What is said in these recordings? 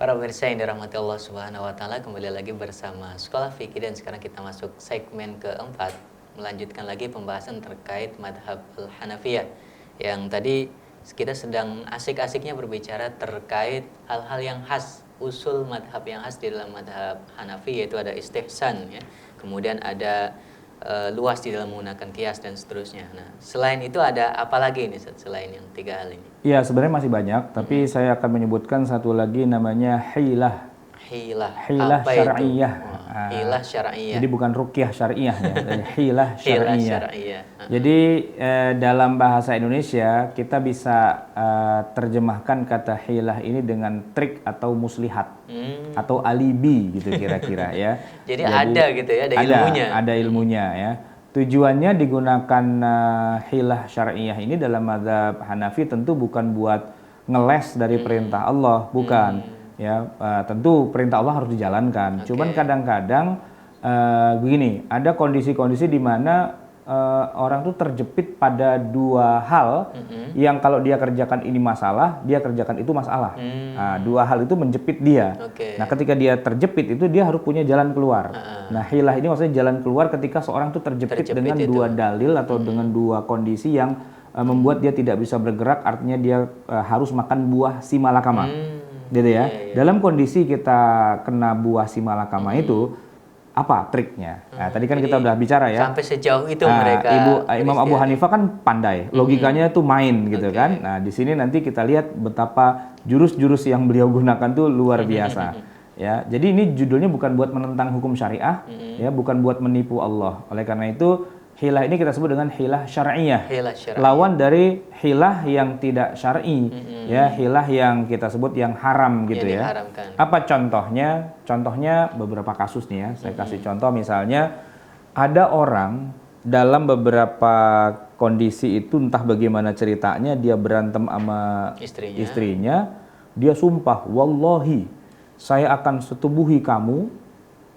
Para pemirsa yang dirahmati Allah Subhanahu wa taala, kembali lagi bersama Sekolah Fikih dan sekarang kita masuk segmen keempat, melanjutkan lagi pembahasan terkait madhab Al-Hanafiyah. Yang tadi kita sedang asik-asiknya berbicara terkait hal-hal yang khas, usul madhab yang khas di dalam madhab Hanafi, yaitu ada istihsan ya. Kemudian ada luas di dalam menggunakan kias dan seterusnya. Nah, selain itu ada apa lagi ini selain yang tiga hal ini? Ya, sebenarnya masih banyak, tapi saya akan menyebutkan satu lagi namanya hilah. Hilah Apa syar'iyah. itu? Hilah syar'iyah. Jadi bukan ruqyah syar'iyah ya, dari hilah Hilah syar'iyah. syar'iyah. Jadi dalam bahasa Indonesia kita bisa terjemahkan kata hilah ini dengan trik atau muslihat atau alibi gitu kira-kira ya. Jadi ada gitu ya, ada ilmunya. Ada ilmunya ya. Tujuannya digunakan hilah syar'iyah ini dalam mazhab Hanafi tentu bukan buat ngeles dari perintah Allah, bukan. Ya, tentu perintah Allah harus dijalankan. Cuman kadang-kadang begini, ada kondisi-kondisi di mana orang tuh terjepit pada dua hal yang kalau dia kerjakan ini masalah, dia kerjakan itu masalah. Nah, dua hal itu menjepit dia. Nah, ketika dia terjepit itu dia harus punya jalan keluar. Nah, hilah ini maksudnya jalan keluar ketika seorang tuh terjepit dengan dua dalil atau dengan dua kondisi yang membuat dia tidak bisa bergerak, artinya dia harus makan buah si malakama. Gitu ya. Dalam kondisi kita kena buah si malakama itu apa triknya? Nah, tadi kan kita udah bicara ya. Sampai sejauh itu mereka. Imam Abu Hanifah kan pandai, logikanya tuh main gitu kan. Nah, di sini nanti kita lihat betapa jurus-jurus yang beliau gunakan tuh luar biasa. Ya, jadi ini judulnya bukan buat menentang hukum syariah, ya, bukan buat menipu Allah. Oleh karena itu hilah ini kita sebut dengan hilah syar'iyah. Lawan dari hilah yang tidak syar'i, ya, hilah yang kita sebut yang haram gitu ya. Apa contohnya? Contohnya beberapa kasus nih ya. Saya kasih contoh misalnya ada orang dalam beberapa kondisi itu entah bagaimana ceritanya dia berantem sama istrinya, dia sumpah, wallahi saya akan setubuhi kamu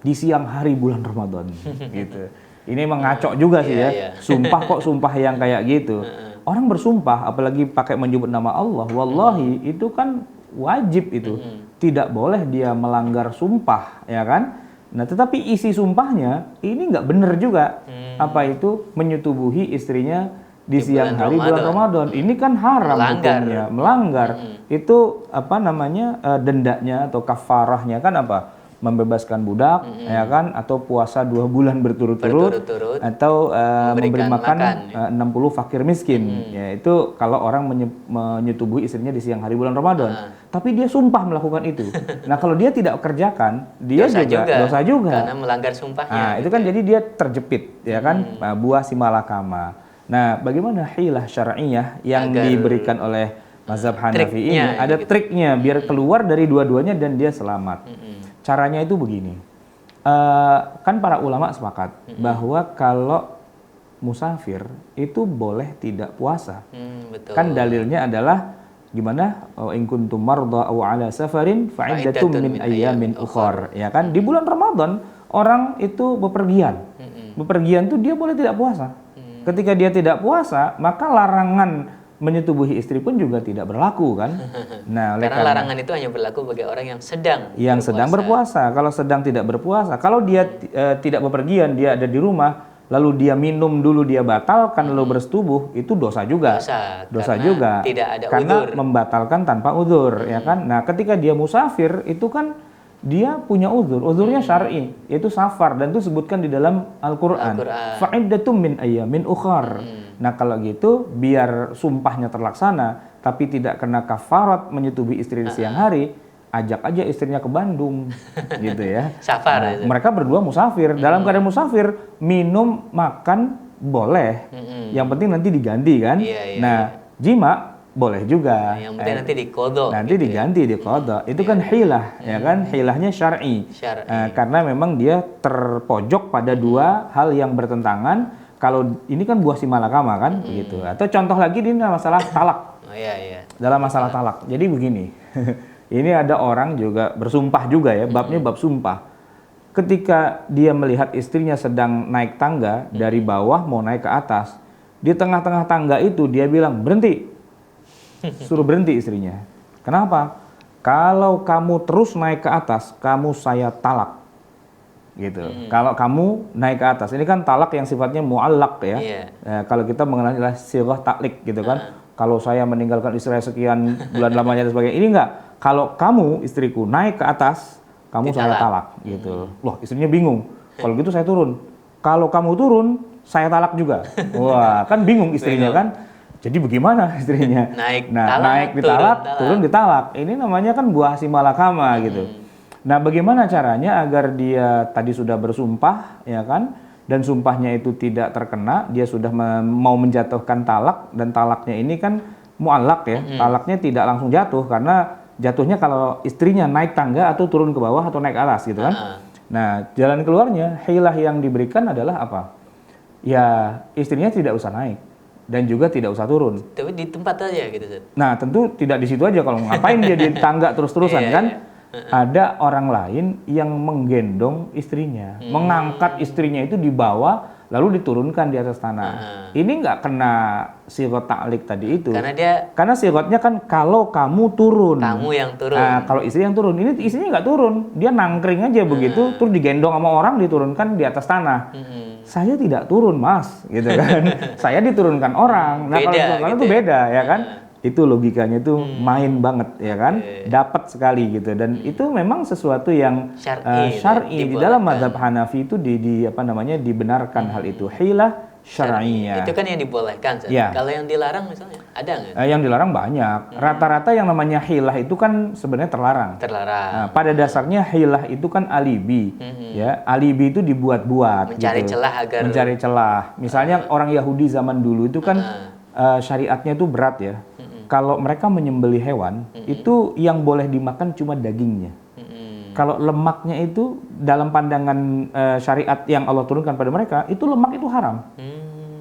di siang hari bulan Ramadan gitu. Ini mengacok juga sih ya. Sumpah kok sumpah yang kayak gitu. Orang bersumpah apalagi pakai menyebut nama Allah, wallahi itu kan wajib itu. Tidak boleh dia melanggar sumpah, ya kan? Nah, tetapi isi sumpahnya ini nggak benar juga. Apa itu? Menyetubuhi istrinya di siang hari bulan Ramadan. Ini kan haram hukumnya, melanggar. Itu apa namanya? Dendanya atau kafarahnya kan apa? Membebaskan budak, ya kan, atau puasa 2 bulan berturut-turut, atau memberi makan 60 fakir miskin. Ya, itu kalau orang menyetubuhi istrinya di siang hari bulan Ramadan. Tapi dia sumpah melakukan itu. Nah, kalau dia tidak kerjakan, dia dosa juga. Karena melanggar sumpahnya. Nah, itu kan jadi dia terjepit, ya kan, buah si malakama. Nah, bagaimana hilah syar'iyah yang diberikan oleh mazhab Hanafi ini? Ada triknya biar keluar dari dua-duanya dan dia selamat. Caranya itu begini, kan para ulama sepakat bahwa kalau musafir itu boleh tidak puasa. Kan dalilnya adalah gimana? In kuntum marda aw ala safarin fa'iddatum min ayyamin ukhar. Ya kan? Di bulan Ramadan orang itu bepergian. Bepergian tuh dia boleh tidak puasa. Ketika dia tidak puasa, maka larangan menyetubuhi istri pun juga tidak berlaku kan. Nah, karena larangan itu hanya berlaku bagi orang yang sedang berpuasa. Kalau sedang tidak berpuasa, kalau dia tidak bepergian, dia ada di rumah, lalu dia minum dulu, dia batalkan lalu bersetubuh, itu dosa juga. Dosa juga. Tidak ada karena udzur. Membatalkan tanpa udzur, ya kan. Nah, ketika dia musafir itu kan dia punya udzur, udzurnya syar'i, yaitu safar, dan itu disebutkan di dalam Al-Qur'an. Fa'iddatum min ayyamin ukhar. Nah, kalau gitu biar sumpahnya terlaksana tapi tidak kena kafarat menyetubuhi istri di siang hari, ajak aja istrinya ke Bandung gitu ya. Safar. Nah, mereka berdua musafir. Dalam keadaan musafir, minum, makan boleh. Yang penting nanti diganti kan. Nah, jima boleh juga. Yang penting nanti diqadha. Nanti gitu diganti ya. Diqadha. Itu kan hilah, ya kan? Hilahnya syar'i. Karena memang dia terpojok pada dua hal yang bertentangan. Kalau ini kan buah si malakama kan, begitu. Atau contoh lagi ini masalah talak. Dalam masalah talak. Jadi begini. Ini ada orang juga bersumpah juga ya, babnya bab sumpah. Ketika dia melihat istrinya sedang naik tangga dari bawah mau naik ke atas, di tengah-tengah tangga itu dia bilang berhenti. Suruh berhenti istrinya. Kenapa? Kalau kamu terus naik ke atas, kamu saya talak. Gitu. Kalau kamu naik ke atas, ini kan talak yang sifatnya muallak ya. Kalau kita mengenal istilah sirah taklik gitu kan. Kalau saya meninggalkan istri saya sekian bulan lamanya dan sebagainya. Ini enggak. Kalau kamu istriku naik ke atas, kamu saya talak gitu. Loh, istrinya bingung. Kalau gitu saya turun. Kalau kamu turun, saya talak juga. Wah, kan bingung istrinya kan. Jadi bagaimana istrinya? Naik ditalak, turun ditalak. Ini namanya kan buah si malakama gitu. Nah, bagaimana caranya agar dia tadi sudah bersumpah, ya kan? Dan sumpahnya itu tidak terkena, dia sudah mau menjatuhkan talak, dan talaknya ini kan muallak ya. Talaknya tidak langsung jatuh karena jatuhnya kalau istrinya naik tangga atau turun ke bawah atau naik atas gitu kan. Nah, jalan keluarnya hilah yang diberikan adalah apa? Ya, istrinya tidak usah naik dan juga tidak usah turun. Tapi di tempat aja gitu, Zat. Nah, tentu tidak di situ aja. Kalau ngapain dia di tangga terus-terusan kan? Ada orang lain yang menggendong istrinya, mengangkat istrinya itu di bawah, lalu diturunkan di atas tanah. Ini nggak kena sirot ta'lik tadi itu. Karena sirotnya kan kalau kamu turun. Kamu yang turun. Nah, kalau istri yang turun, ini istrinya nggak turun, dia nangkring aja begitu, terus digendong sama orang diturunkan di atas tanah. Saya tidak turun, Mas, gitu kan. Saya diturunkan orang. Nah, kalau diturunkan itu beda, ya kan. Itu logikanya itu main banget ya kan, dapat sekali gitu, dan itu memang sesuatu yang syar'i di dalam mazhab Hanafi itu dibenarkan hal itu, hilah syar'iyah. Itu kan yang dibolehkan. Ya. Kalau yang dilarang misalnya ada nggak? Yang dilarang banyak. Rata-rata yang namanya hilah itu kan sebenarnya terlarang. Nah, pada dasarnya hilah itu kan alibi, ya alibi itu dibuat-buat. Mencari gitu. celah agar. Mencari celah. Misalnya orang Yahudi zaman dulu itu kan syariatnya itu berat ya. Kalau mereka menyembelih hewan, itu yang boleh dimakan cuma dagingnya. Kalau lemaknya itu dalam pandangan syariat yang Allah turunkan pada mereka, itu lemak itu haram.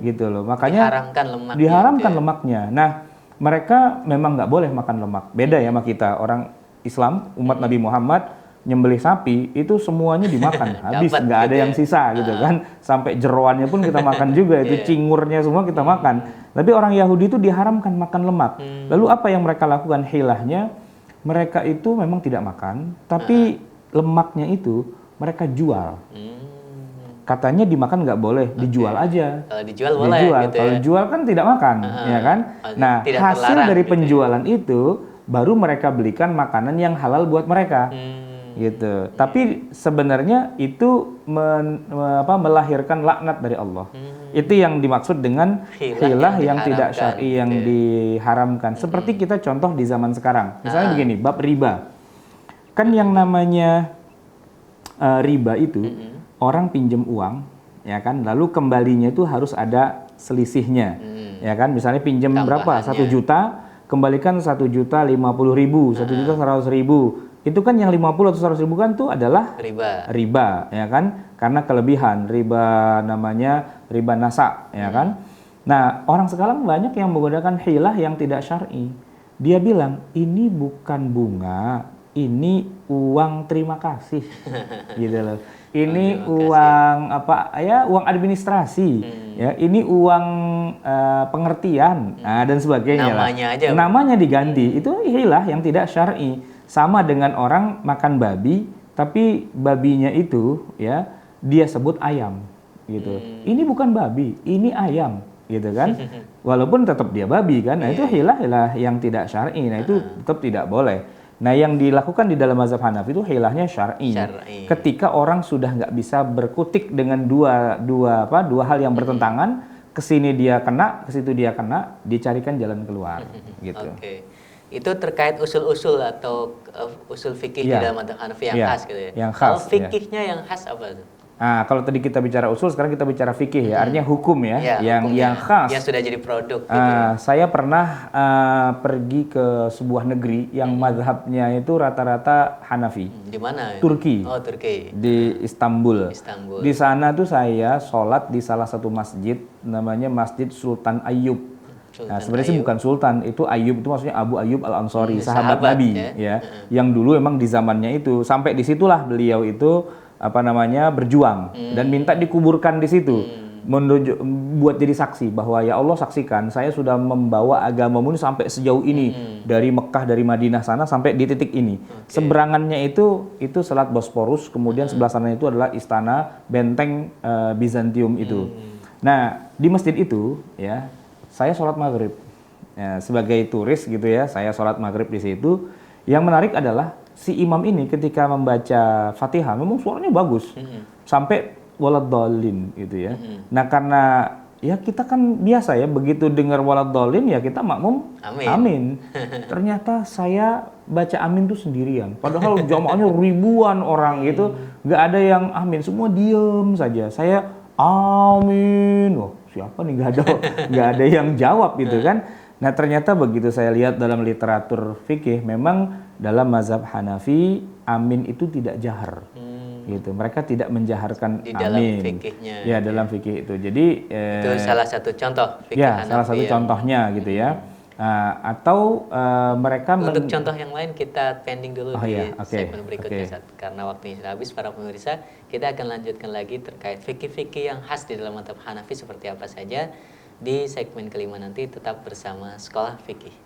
Gitu loh. Makanya diharamkan lemaknya. Nah, mereka memang nggak boleh makan lemak. Beda ya sama kita, orang Islam, umat Nabi Muhammad, nyembelih sapi itu semuanya dimakan, habis, nggak ada yang sisa gitu kan, sampai jeroannya pun kita makan juga, itu cingurnya semua kita makan. Tapi orang Yahudi itu diharamkan makan lemak. Lalu apa yang mereka lakukan hilahnya? Mereka itu memang tidak makan, tapi lemaknya itu mereka jual. Katanya dimakan nggak boleh, dijual aja. Kalau dijual boleh. Gitu kalau jual kan tidak makan, ya kan? Nah, hasil dari penjualan itu baru mereka belikan makanan yang halal buat mereka. Gitu. Tapi sebenarnya itu melahirkan laknat dari Allah. Itu yang dimaksud dengan hilah yang tidak syar'i, yang diharamkan. Seperti kita contoh di zaman sekarang. Misalnya begini, bab riba. Kan yang namanya riba itu orang pinjam uang, ya kan? Lalu kembalinya itu harus ada selisihnya. Ya kan? Misalnya pinjam berapa? 1 juta, kembalikan 1.050.000, 1.100.000. Itu kan yang 50 atau 100 ribu kan itu adalah riba, ya kan? Karena kelebihan, riba namanya riba nasa, ya kan? Nah, orang sekarang banyak yang menggunakan hilah yang tidak syar'i. Dia bilang, ini bukan bunga, ini uang terima kasih. Gitu loh. Ini uang uang administrasi, ya. Ini uang pengertian, dan sebagainya. Namanya diganti. Itu hilah yang tidak syar'i. Sama dengan orang makan babi, tapi babinya itu ya dia sebut ayam, gitu. Ini bukan babi, ini ayam, gitu kan? Walaupun tetap dia babi kan. Nah, itu hilah yang tidak syar'i. Nah, itu tetap tidak boleh. Nah, yang dilakukan di dalam mazhab Hanafi itu hilahnya syar'i. Ketika orang sudah nggak bisa berkutik dengan dua hal yang bertentangan, ke sini dia kena, ke situ dia kena, dicarikan jalan keluar, gitu. Itu terkait usul-usul atau usul fikih di dalam mazhab Hanafi yang khas gitu ya. Yang khas. Kalau fikihnya yang khas apa tuh? Nah, kalau tadi kita bicara usul, sekarang kita bicara fikih ya. Artinya hukum ya, yang khas. Yang sudah jadi produk gitu. Saya pernah pergi ke sebuah negeri yang mazhabnya itu rata-rata Hanafi. Di mana? Turki. Oh, Turki. Di Istanbul. Istanbul. Di sana tuh saya sholat di salah satu masjid, namanya Masjid Sultan Ayyub. Nah, sebenarnya sih bukan Sultan, itu Ayyub itu maksudnya Abu Ayyub Al-Ansori, sahabat Nabi ya. Yang dulu emang di zamannya itu, sampai disitulah beliau itu berjuang dan minta dikuburkan di situ. Menuju, buat jadi saksi bahwa ya Allah saksikan saya sudah membawa agamamu ini sampai sejauh ini dari Mekah dari Madinah sana sampai di titik ini. Seberangannya itu Selat Bosporus, kemudian sebelah sana itu adalah istana benteng Bizantium itu. Nah di masjid itu ya saya sholat maghrib ya, sebagai turis gitu ya, saya sholat maghrib di situ. Yang menarik adalah si imam ini ketika membaca Fatihah memang suaranya bagus sampai waladhdallin gitu ya. Nah karena ya kita kan biasa ya begitu dengar waladhdallin ya kita makmum amin. Ternyata saya baca amin tuh sendirian. Padahal jamaahnya ribuan orang gitu, nggak ada yang amin, semua diem saja. Saya amin. Wah, siapa nih nggak ada yang jawab gitu kan. Nah ternyata begitu saya lihat dalam literatur fikih memang dalam mazhab Hanafi amin itu tidak jahar. Gitu. Mereka tidak menjaharkan di amin. dalam fikihnya. Ya, dalam fikih itu. Jadi itu salah satu contoh fikih ya, Hanafi salah satu contohnya gitu ya. Atau mereka untuk contoh yang lain kita pending dulu di okay, segmen berikutnya Ustaz. Karena waktunya sudah habis para pemirsa, kita akan lanjutkan lagi terkait fikih-fikih yang khas di dalam mazhab Hanafi seperti apa saja di segmen kelima nanti. Tetap bersama Sekolah Fikih.